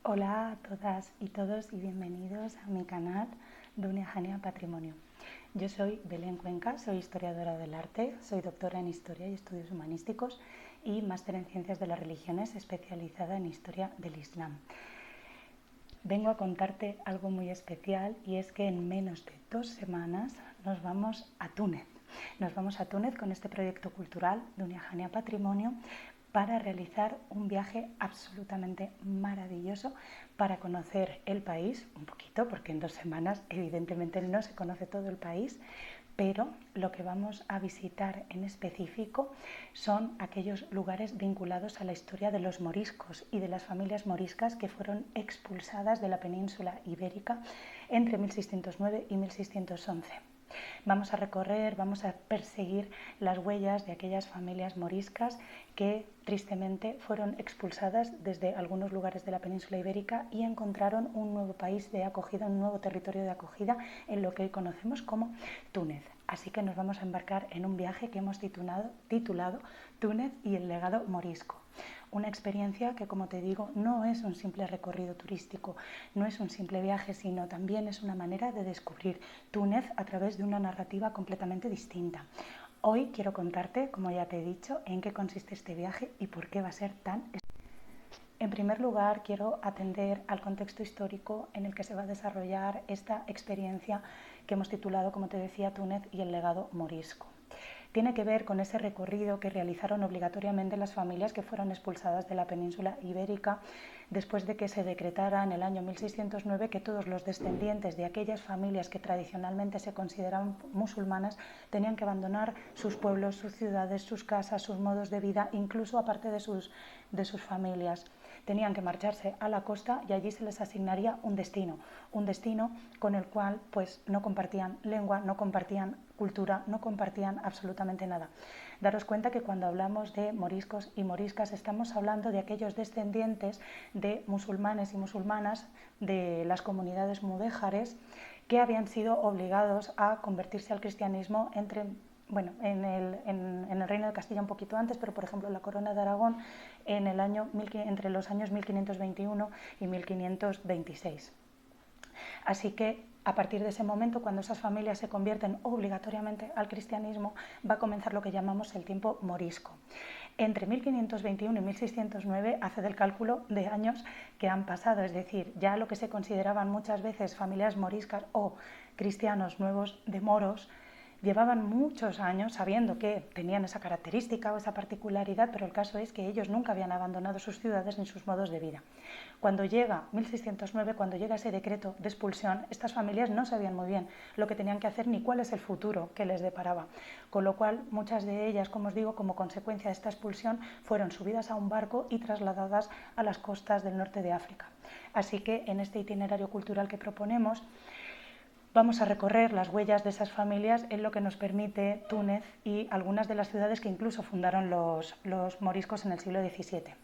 Hola a todas y todos y bienvenidos a mi canal Dunia Jania Patrimonio. Yo soy Belén Cuenca, soy historiadora del arte, soy doctora en Historia y Estudios Humanísticos y máster en Ciencias de las Religiones especializada en Historia del Islam. Vengo a contarte algo muy especial y es que en menos de 2 semanas nos vamos a Túnez. Nos vamos a Túnez con este proyecto cultural Dunia Jania Patrimonio para realizar un viaje absolutamente maravilloso para conocer el país un poquito, porque en 2 semanas evidentemente no se conoce todo el país, pero lo que vamos a visitar en específico son aquellos lugares vinculados a la historia de los moriscos y de las familias moriscas que fueron expulsadas de la península ibérica entre 1609 y 1611. Vamos a recorrer, vamos a perseguir las huellas de aquellas familias moriscas que tristemente fueron expulsadas desde algunos lugares de la península ibérica y encontraron un nuevo país de acogida, un nuevo territorio de acogida en lo que hoy conocemos como Túnez. Así que nos vamos a embarcar en un viaje que hemos titulado Túnez y el legado morisco. Una experiencia que, como te digo, no es un simple recorrido turístico, no es un simple viaje, sino también es una manera de descubrir Túnez a través de una narrativa completamente distinta. Hoy quiero contarte, como ya te he dicho, en qué consiste este viaje y por qué va a ser tan especial. En primer lugar, quiero atender al contexto histórico en el que se va a desarrollar esta experiencia que hemos titulado, como te decía, Túnez y el legado morisco. Tiene que ver con ese recorrido que realizaron obligatoriamente las familias que fueron expulsadas de la península ibérica después de que se decretara en el año 1609 que todos los descendientes de aquellas familias que tradicionalmente se consideraban musulmanas tenían que abandonar sus pueblos, sus ciudades, sus casas, sus modos de vida, incluso aparte de sus familias. Tenían que marcharse a la costa y allí se les asignaría un destino con el cual pues no compartían lengua, no compartían cultura, no compartían absolutamente nada. Daros cuenta que cuando hablamos de moriscos y moriscas estamos hablando de aquellos descendientes de musulmanes y musulmanas de las comunidades mudéjares que habían sido obligados a convertirse al cristianismo en el Reino de Castilla un poquito antes, pero por ejemplo la Corona de Aragón entre los años 1521 y 1526. Así que a partir de ese momento, cuando esas familias se convierten obligatoriamente al cristianismo, va a comenzar lo que llamamos el tiempo morisco. Entre 1521 y 1609 hace del cálculo de años que han pasado, es decir, ya lo que se consideraban muchas veces familias moriscas o cristianos nuevos de moros, llevaban muchos años sabiendo que tenían esa característica o esa particularidad, pero el caso es que ellos nunca habían abandonado sus ciudades ni sus modos de vida. Cuando llega 1609, cuando llega ese decreto de expulsión, estas familias no sabían muy bien lo que tenían que hacer ni cuál es el futuro que les deparaba. Con lo cual, muchas de ellas, como os digo, como consecuencia de esta expulsión, fueron subidas a un barco y trasladadas a las costas del norte de África. Así que en este itinerario cultural que proponemos, vamos a recorrer las huellas de esas familias en lo que nos permite Túnez y algunas de las ciudades que incluso fundaron los moriscos en el siglo XVII.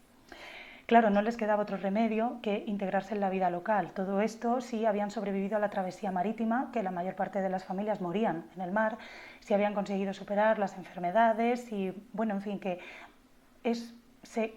Claro, no les quedaba otro remedio que integrarse en la vida local. Todo esto si habían sobrevivido a la travesía marítima, que la mayor parte de las familias morían en el mar, si habían conseguido superar las enfermedades y, bueno, en fin, que se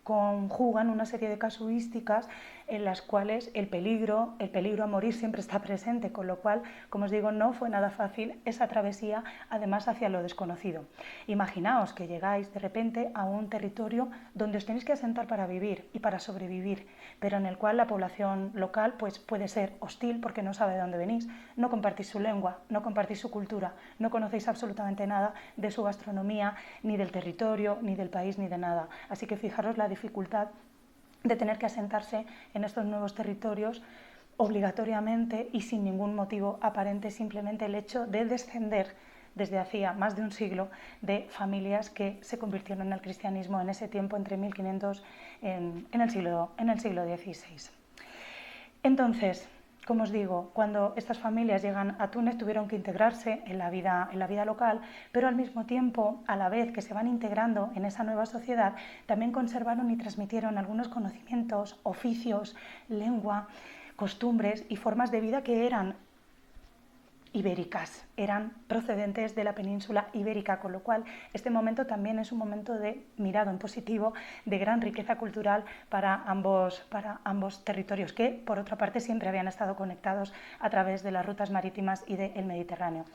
conjugan una serie de casuísticas en las cuales el peligro a morir siempre está presente, con lo cual, como os digo, no fue nada fácil esa travesía, además hacia lo desconocido. Imaginaos que llegáis de repente a un territorio donde os tenéis que asentar para vivir y para sobrevivir, pero en el cual la población local pues, puede ser hostil porque no sabe de dónde venís, no compartís su lengua, no compartís su cultura, no conocéis absolutamente nada de su gastronomía, ni del territorio, ni del país, ni de nada. Así que fijaros la dificultad de tener que asentarse en estos nuevos territorios obligatoriamente y sin ningún motivo aparente, simplemente el hecho de descender desde hacía más de un siglo de familias que se convirtieron en el cristianismo en ese tiempo entre 1500 en el siglo XVI. Entonces, como os digo, cuando estas familias llegan a Túnez tuvieron que integrarse en la vida local, pero al mismo tiempo, a la vez que se van integrando en esa nueva sociedad, también conservaron y transmitieron algunos conocimientos, oficios, lengua, costumbres y formas de vida que eran ibéricas, eran procedentes de la península ibérica, con lo cual este momento también es un momento de mirado en positivo, de gran riqueza cultural para ambos territorios, que por otra parte siempre habían estado conectados a través de las rutas marítimas y del Mediterráneo.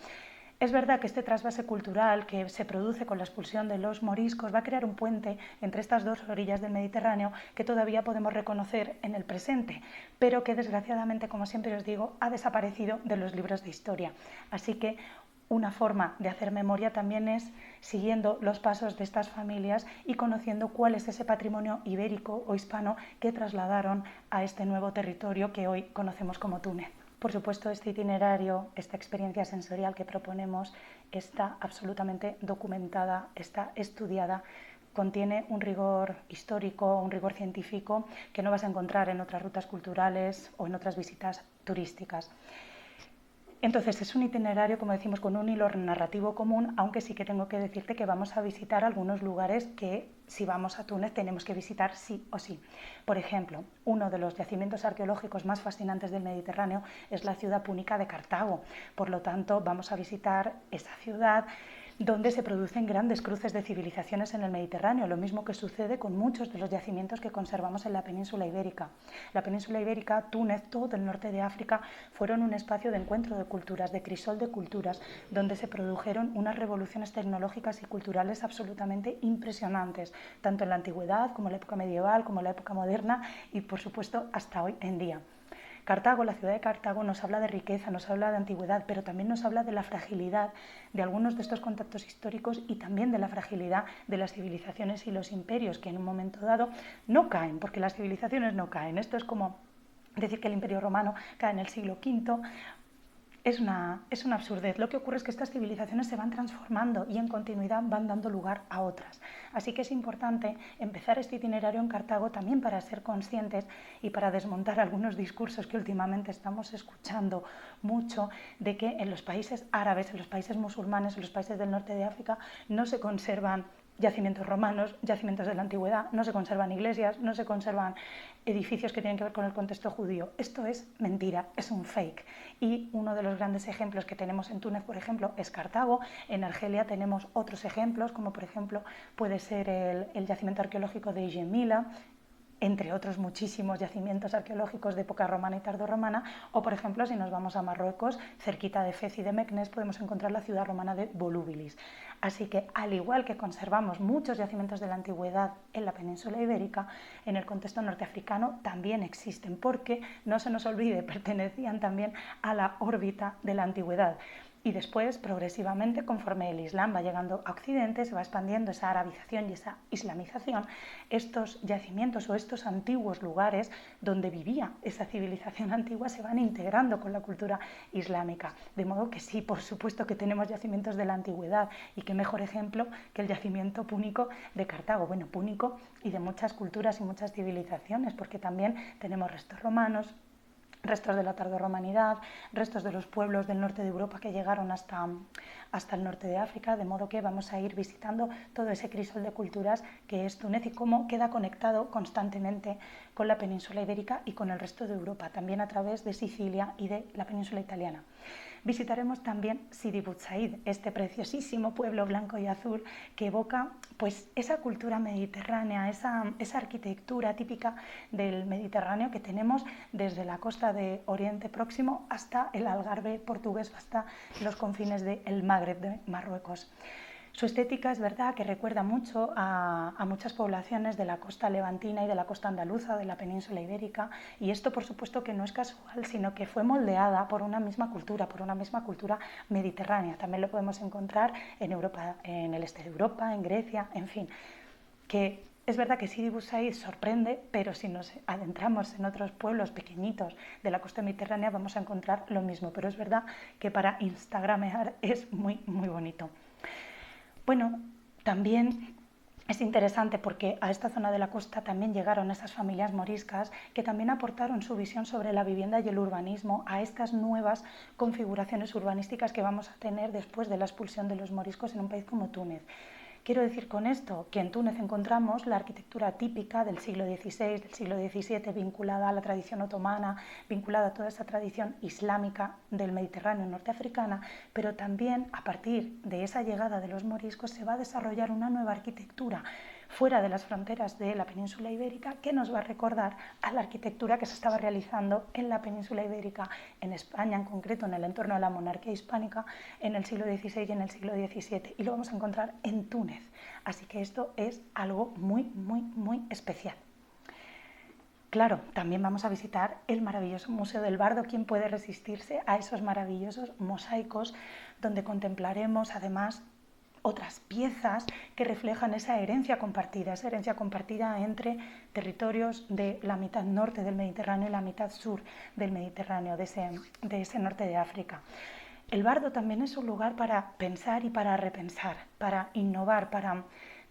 Es verdad que este trasvase cultural que se produce con la expulsión de los moriscos va a crear un puente entre estas dos orillas del Mediterráneo que todavía podemos reconocer en el presente, pero que desgraciadamente, como siempre os digo, ha desaparecido de los libros de historia. Así que una forma de hacer memoria también es siguiendo los pasos de estas familias y conociendo cuál es ese patrimonio ibérico o hispano que trasladaron a este nuevo territorio que hoy conocemos como Túnez. Por supuesto, este itinerario, esta experiencia sensorial que proponemos está absolutamente documentada, está estudiada, contiene un rigor histórico, un rigor científico que no vas a encontrar en otras rutas culturales o en otras visitas turísticas. Entonces es un itinerario, como decimos, con un hilo narrativo común, aunque sí que tengo que decirte que vamos a visitar algunos lugares que si vamos a Túnez tenemos que visitar sí o sí. Por ejemplo, uno de los yacimientos arqueológicos más fascinantes del Mediterráneo es la ciudad púnica de Cartago. Por lo tanto, vamos a visitar esa ciudad donde se producen grandes cruces de civilizaciones en el Mediterráneo, lo mismo que sucede con muchos de los yacimientos que conservamos en la península ibérica. La península ibérica, Túnez, todo el norte de África, fueron un espacio de encuentro de culturas, de crisol de culturas, donde se produjeron unas revoluciones tecnológicas y culturales absolutamente impresionantes, tanto en la antigüedad como en la época medieval, como en la época moderna y, por supuesto, hasta hoy en día. Cartago, la ciudad de Cartago, nos habla de riqueza, nos habla de antigüedad, pero también nos habla de la fragilidad de algunos de estos contactos históricos y también de la fragilidad de las civilizaciones y los imperios que en un momento dado no caen, porque las civilizaciones no caen. Esto es como decir que el Imperio Romano cae en el siglo V. Es una absurdez. Lo que ocurre es que estas civilizaciones se van transformando y en continuidad van dando lugar a otras. Así que es importante empezar este itinerario en Cartago también para ser conscientes y para desmontar algunos discursos que últimamente estamos escuchando mucho de que en los países árabes, en los países musulmanes, en los países del norte de África no se conservan yacimientos romanos, yacimientos de la antigüedad, no se conservan iglesias, no se conservan edificios que tienen que ver con el contexto judío. Esto es mentira, es un fake. Y uno de los grandes ejemplos que tenemos en Túnez, por ejemplo, es Cartago. En Argelia tenemos otros ejemplos, como por ejemplo puede ser el yacimiento arqueológico de Gemila, entre otros muchísimos yacimientos arqueológicos de época romana y tardorromana, o por ejemplo, si nos vamos a Marruecos, cerquita de Fez y de Meknès, podemos encontrar la ciudad romana de Volubilis. Así que, al igual que conservamos muchos yacimientos de la antigüedad en la península ibérica, en el contexto norteafricano también existen, porque, no se nos olvide, pertenecían también a la órbita de la antigüedad. Y después, progresivamente, conforme el Islam va llegando a Occidente, se va expandiendo esa arabización y esa islamización, estos yacimientos o estos antiguos lugares donde vivía esa civilización antigua se van integrando con la cultura islámica. De modo que sí, por supuesto que tenemos yacimientos de la antigüedad y qué mejor ejemplo que el yacimiento púnico de Cartago. Bueno, púnico y de muchas culturas y muchas civilizaciones, porque también tenemos restos romanos, restos de la tardorromanidad, restos de los pueblos del norte de Europa que llegaron hasta el norte de África, de modo que vamos a ir visitando todo ese crisol de culturas que es Túnez y cómo queda conectado constantemente con la península ibérica y con el resto de Europa, también a través de Sicilia y de la península italiana. Visitaremos también Sidi Bou Said, este preciosísimo pueblo blanco y azul que evoca pues, esa cultura mediterránea, esa arquitectura típica del Mediterráneo que tenemos desde la costa de Oriente Próximo hasta el Algarve portugués, hasta los confines del Magreb de Marruecos. Su estética es verdad que recuerda mucho a muchas poblaciones de la costa levantina y de la costa andaluza de la península ibérica, y esto por supuesto que no es casual, sino que fue moldeada por una misma cultura mediterránea. También lo podemos encontrar en Europa, en el este de Europa, en Grecia, en fin, que es verdad que Sidi Bou Said sorprende, pero si nos adentramos en otros pueblos pequeñitos de la costa mediterránea vamos a encontrar lo mismo, pero es verdad que para instagramear es muy, muy bonito. Bueno, también es interesante porque a esta zona de la costa también llegaron esas familias moriscas que también aportaron su visión sobre la vivienda y el urbanismo a estas nuevas configuraciones urbanísticas que vamos a tener después de la expulsión de los moriscos en un país como Túnez. Quiero decir con esto que en Túnez encontramos la arquitectura típica del siglo XVI, del siglo XVII, vinculada a la tradición otomana, vinculada a toda esa tradición islámica del Mediterráneo norteafricana, pero también a partir de esa llegada de los moriscos se va a desarrollar una nueva arquitectura fuera de las fronteras de la península ibérica que nos va a recordar a la arquitectura que se estaba realizando en la península ibérica, en España en concreto, en el entorno de la monarquía hispánica, en el siglo XVI y en el siglo XVII, y lo vamos a encontrar en Túnez. Así que esto es algo muy especial. Claro, también vamos a visitar el maravilloso Museo del Bardo. ¿Quién puede resistirse a esos maravillosos mosaicos donde contemplaremos además otras piezas que reflejan esa herencia compartida entre territorios de la mitad norte del Mediterráneo y la mitad sur del Mediterráneo, de ese norte de África? El Bardo también es un lugar para pensar y para repensar, para innovar, para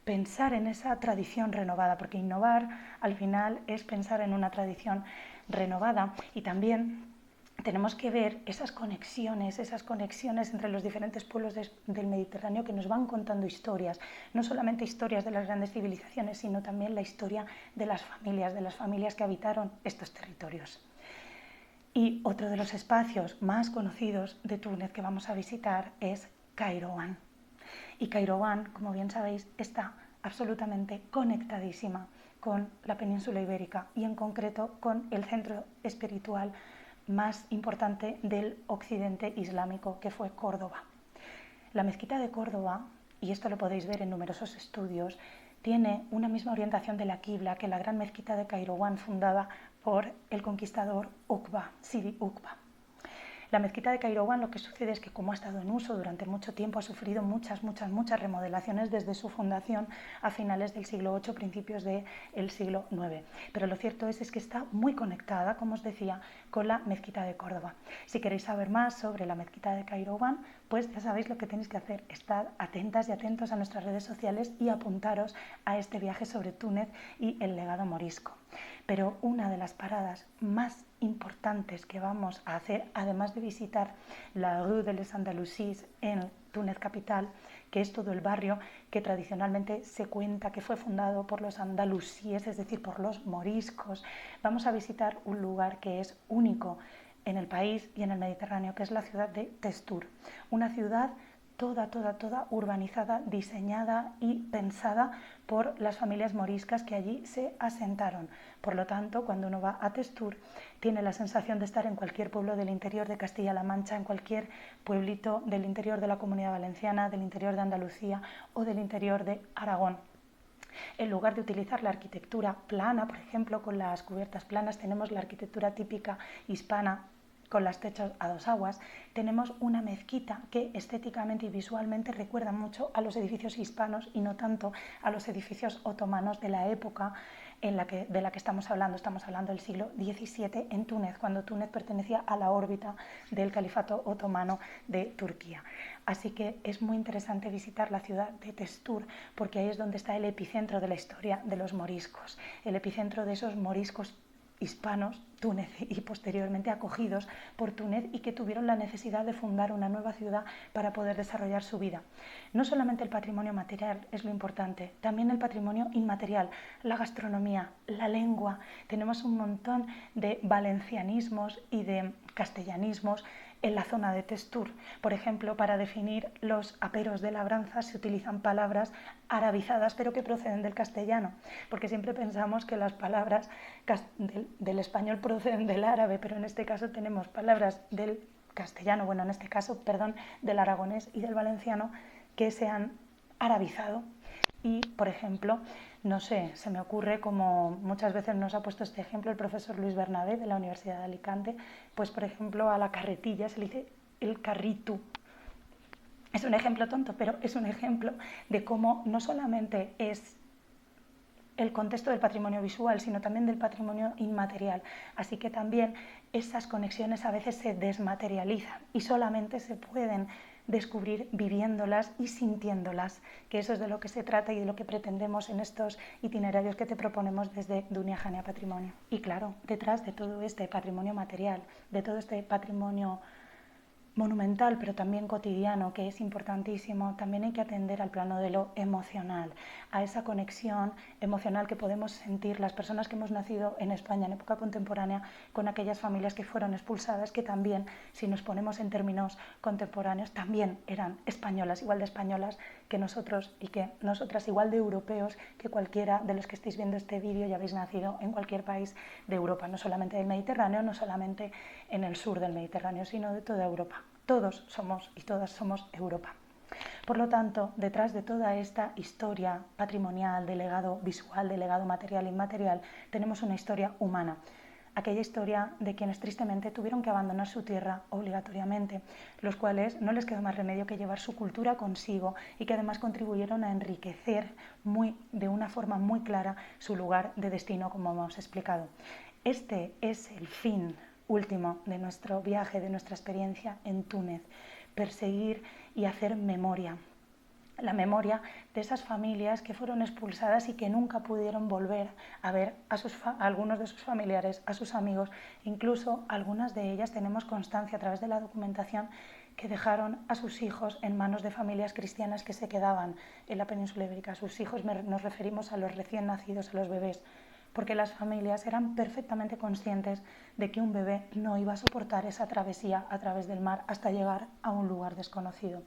pensar en esa tradición renovada, porque innovar al final es pensar en una tradición renovada. Y también tenemos que ver esas conexiones entre los diferentes pueblos del Mediterráneo que nos van contando historias, no solamente historias de las grandes civilizaciones, sino también la historia de las familias que habitaron estos territorios. Y otro de los espacios más conocidos de Túnez que vamos a visitar es Kairouan. Y Kairouan, como bien sabéis, está absolutamente conectadísima con la península ibérica y en concreto con el centro espiritual más importante del occidente islámico, que fue Córdoba. La mezquita de Córdoba, y esto lo podéis ver en numerosos estudios, tiene una misma orientación de la quibla que la gran mezquita de Kairouan, fundada por el conquistador Uqba, Sidi Uqba. La mezquita de Kairouan, lo que sucede es que, como ha estado en uso durante mucho tiempo, ha sufrido muchas remodelaciones desde su fundación a finales del siglo VIII, principios del siglo IX. Pero lo cierto es que está muy conectada, como os decía, con la mezquita de Córdoba. Si queréis saber más sobre la mezquita de Kairouan, pues ya sabéis lo que tenéis que hacer: estar atentas y atentos a nuestras redes sociales y apuntaros a este viaje sobre Túnez y el legado morisco. Pero una de las paradas más importantes que vamos a hacer, además de visitar la Rue de les Andalousies en Túnez capital, que es todo el barrio que tradicionalmente se cuenta que fue fundado por los andalusíes, es decir, por los moriscos, vamos a visitar un lugar que es único en el país y en el Mediterráneo, que es la ciudad de Testur, una ciudad toda urbanizada, diseñada y pensada por las familias moriscas que allí se asentaron. Por lo tanto, cuando uno va a Testur, tiene la sensación de estar en cualquier pueblo del interior de Castilla-La Mancha, en cualquier pueblito del interior de la Comunidad Valenciana, del interior de Andalucía o del interior de Aragón. En lugar de utilizar la arquitectura plana, por ejemplo, con las cubiertas planas, tenemos la arquitectura típica hispana con los techos a dos aguas. Tenemos una mezquita que estéticamente y visualmente recuerda mucho a los edificios hispanos y no tanto a los edificios otomanos de la época de la que estamos hablando. Estamos hablando del siglo XVII en Túnez, cuando Túnez pertenecía a la órbita del califato otomano de Turquía. Así que es muy interesante visitar la ciudad de Testur, porque ahí es donde está el epicentro de la historia de los moriscos, el epicentro de esos moriscos hispanos, Túnez, y posteriormente acogidos por Túnez, y que tuvieron la necesidad de fundar una nueva ciudad para poder desarrollar su vida. No solamente el patrimonio material es lo importante, también el patrimonio inmaterial, la gastronomía, la lengua. Tenemos un montón de valencianismos y de castellanismos en la zona de Testur. Por ejemplo, para definir los aperos de labranza se utilizan palabras arabizadas, pero que proceden del castellano, porque siempre pensamos que las palabras del español proceden del árabe, pero en este caso tenemos palabras del castellano, bueno, en este caso, perdón, del aragonés y del valenciano, que se han arabizado. Y, por ejemplo, no sé, se me ocurre, como muchas veces nos ha puesto este ejemplo el profesor Luis Bernabé de la Universidad de Alicante, pues por ejemplo a la carretilla se le dice el carritu. Es un ejemplo tonto, pero es un ejemplo de cómo no solamente es el contexto del patrimonio visual, sino también del patrimonio inmaterial. Así que también esas conexiones a veces se desmaterializan y solamente se pueden descubrir viviéndolas y sintiéndolas, que eso es de lo que se trata y de lo que pretendemos en estos itinerarios que te proponemos desde Dunia Jania Patrimonio. Y claro, detrás de todo este patrimonio material, de todo este patrimonio monumental, pero también cotidiano, que es importantísimo. También hay que atender al plano de lo emocional, a esa conexión emocional que podemos sentir las personas que hemos nacido en España en época contemporánea con aquellas familias que fueron expulsadas, que también, si nos ponemos en términos contemporáneos, también eran españolas, igual de españolas que nosotros y que nosotras, igual de europeos que cualquiera de los que estéis viendo este vídeo y habéis nacido en cualquier país de Europa, no solamente del Mediterráneo, no solamente en el sur del Mediterráneo, sino de toda Europa. Todos somos y todas somos Europa. Por lo tanto, detrás de toda esta historia patrimonial, de legado visual, de legado material e inmaterial, tenemos una historia humana. Aquella historia de quienes tristemente tuvieron que abandonar su tierra obligatoriamente, los cuales no les quedó más remedio que llevar su cultura consigo y que además contribuyeron a enriquecer de una forma muy clara su lugar de destino, como hemos explicado. Este es el fin último de nuestro viaje, de nuestra experiencia en Túnez, perseguir y hacer memoria. La memoria de esas familias que fueron expulsadas y que nunca pudieron volver a ver a algunos de sus familiares, a sus amigos. Incluso algunas de ellas tenemos constancia a través de la documentación que dejaron a sus hijos en manos de familias cristianas que se quedaban en la península ibérica. A sus hijos nos referimos a los recién nacidos, a los bebés, porque las familias eran perfectamente conscientes de que un bebé no iba a soportar esa travesía a través del mar hasta llegar a un lugar desconocido.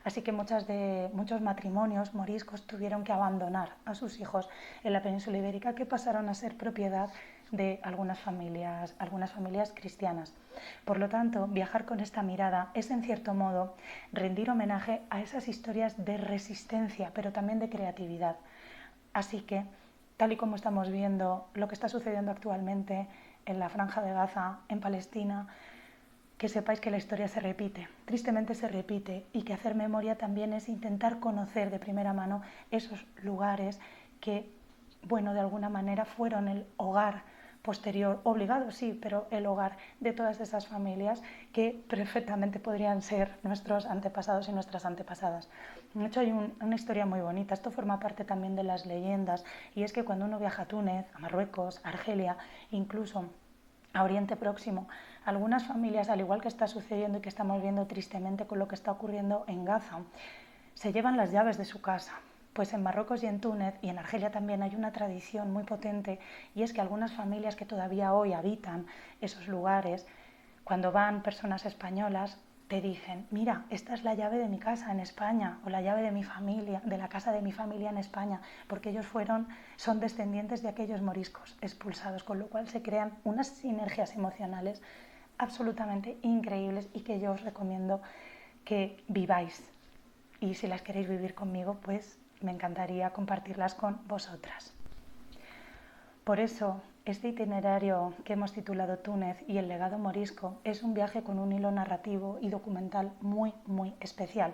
Así que muchos matrimonios moriscos tuvieron que abandonar a sus hijos en la península ibérica, que pasaron a ser propiedad de algunas familias cristianas. Por lo tanto, viajar con esta mirada es, en cierto modo, rendir homenaje a esas historias de resistencia, pero también de creatividad. Así que, tal y como estamos viendo lo que está sucediendo actualmente en la Franja de Gaza, en Palestina, que sepáis que la historia se repite, tristemente se repite, y que hacer memoria también es intentar conocer de primera mano esos lugares que, bueno, de alguna manera fueron el hogar posterior, obligado sí, pero el hogar de todas esas familias que perfectamente podrían ser nuestros antepasados y nuestras antepasadas. De hecho, hay una historia muy bonita, esto forma parte también de las leyendas, y es que cuando uno viaja a Túnez, a Marruecos, a Argelia, incluso a Oriente Próximo, algunas familias, al igual que está sucediendo y que estamos viendo tristemente con lo que está ocurriendo en Gaza, se llevan las llaves de su casa. Pues en Marruecos y en Túnez y en Argelia también hay una tradición muy potente, y es que algunas familias que todavía hoy habitan esos lugares, cuando van personas españolas, te dicen: mira, esta es la llave de mi casa en España, o la llave de mi familia, de la casa de mi familia en España, porque ellos son descendientes de aquellos moriscos expulsados, con lo cual se crean unas sinergias emocionales absolutamente increíbles y que yo os recomiendo que viváis. Y si las queréis vivir conmigo, pues me encantaría compartirlas con vosotras. Por eso, este itinerario que hemos titulado Túnez y el legado morisco es un viaje con un hilo narrativo y documental muy, muy especial,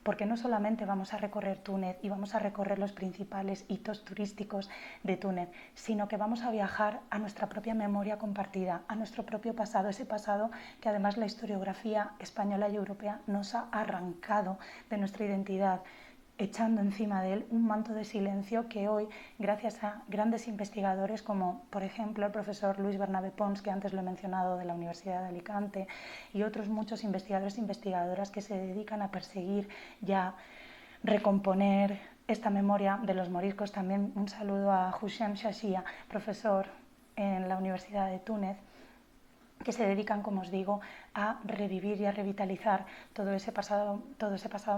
porque no solamente vamos a recorrer Túnez y vamos a recorrer los principales hitos turísticos de Túnez, sino que vamos a viajar a nuestra propia memoria compartida, a nuestro propio pasado, ese pasado que además la historiografía española y europea nos ha arrancado de nuestra identidad, echando encima de él un manto de silencio que hoy, gracias a grandes investigadores como, por ejemplo, el profesor Luis Bernabé Pons, que antes lo he mencionado, de la Universidad de Alicante, y otros muchos investigadores e investigadoras que se dedican a perseguir y a recomponer esta memoria de los moriscos. También un saludo a Houchem Chachia, profesor en la Universidad de Túnez, que se dedican, como os digo, a revivir y a revitalizar todo ese pasado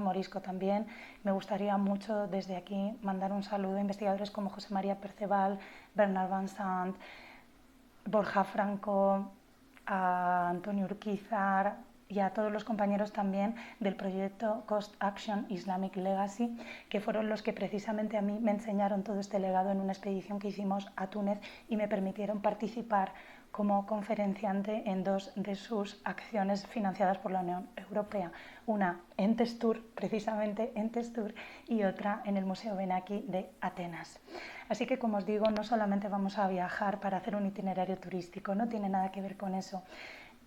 morisco. También me gustaría mucho desde aquí mandar un saludo a investigadores como José María Perceval, Bernard Van Sant, Borja Franco, a Antonio Urquizar y a todos los compañeros también del proyecto Coast Action Islamic Legacy, que fueron los que precisamente a mí me enseñaron todo este legado en una expedición que hicimos a Túnez y me permitieron participar como conferenciante en dos de sus acciones financiadas por la Unión Europea, una en Testur, precisamente en Testur, y otra en el Museo Benaki de Atenas. Así que, como os digo, no solamente vamos a viajar para hacer un itinerario turístico, no tiene nada que ver con eso.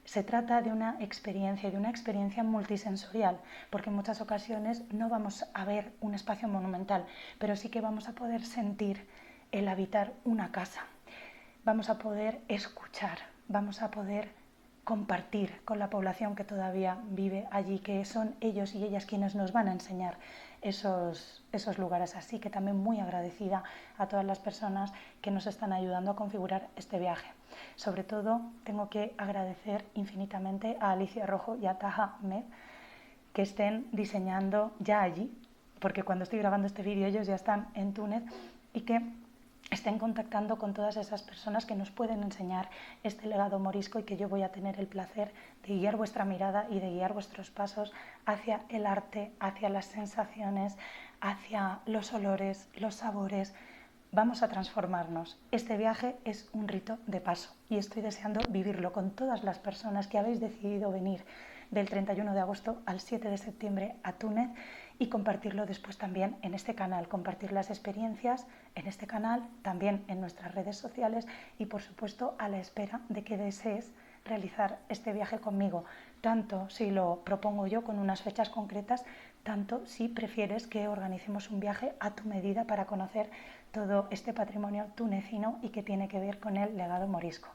Se trata de una experiencia multisensorial, porque en muchas ocasiones no vamos a ver un espacio monumental, pero sí que vamos a poder sentir el habitar una casa. Vamos a poder escuchar, vamos a poder compartir con la población que todavía vive allí, que son ellos y ellas quienes nos van a enseñar esos lugares. Así que también muy agradecida a todas las personas que nos están ayudando a configurar este viaje. Sobre todo tengo que agradecer infinitamente a Alicia Rojo y a Taha Med que estén diseñando ya allí, porque cuando estoy grabando este vídeo ellos ya están en Túnez, y que estén contactando con todas esas personas que nos pueden enseñar este legado morisco y que yo voy a tener el placer de guiar vuestra mirada y de guiar vuestros pasos hacia el arte, hacia las sensaciones, hacia los olores, los sabores. Vamos a transformarnos. Este viaje es un rito de paso y estoy deseando vivirlo con todas las personas que habéis decidido venir del 31 de agosto al 7 de septiembre a Túnez y compartirlo después también en este canal, compartir las experiencias en este canal, también en nuestras redes sociales y por supuesto a la espera de que desees realizar este viaje conmigo, tanto si lo propongo yo con unas fechas concretas, tanto si prefieres que organicemos un viaje a tu medida para conocer todo este patrimonio tunecino y que tiene que ver con el legado morisco.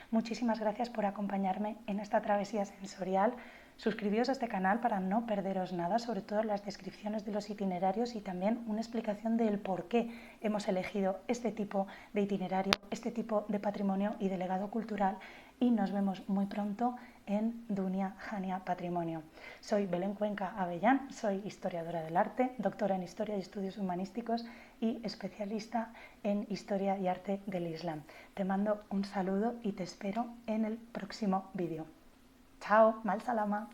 Muchísimas gracias por acompañarme en esta travesía sensorial. Suscribíos a este canal para no perderos nada, sobre todo las descripciones de los itinerarios y también una explicación del por qué hemos elegido este tipo de itinerario, este tipo de patrimonio y de legado cultural. Y nos vemos muy pronto en Dunia Hania Patrimonio. Soy Belén Cuenca Avellán, soy historiadora del arte, doctora en Historia y Estudios Humanísticos y especialista en Historia y Arte del Islam. Te mando un saludo y te espero en el próximo vídeo. Chao, mal salama.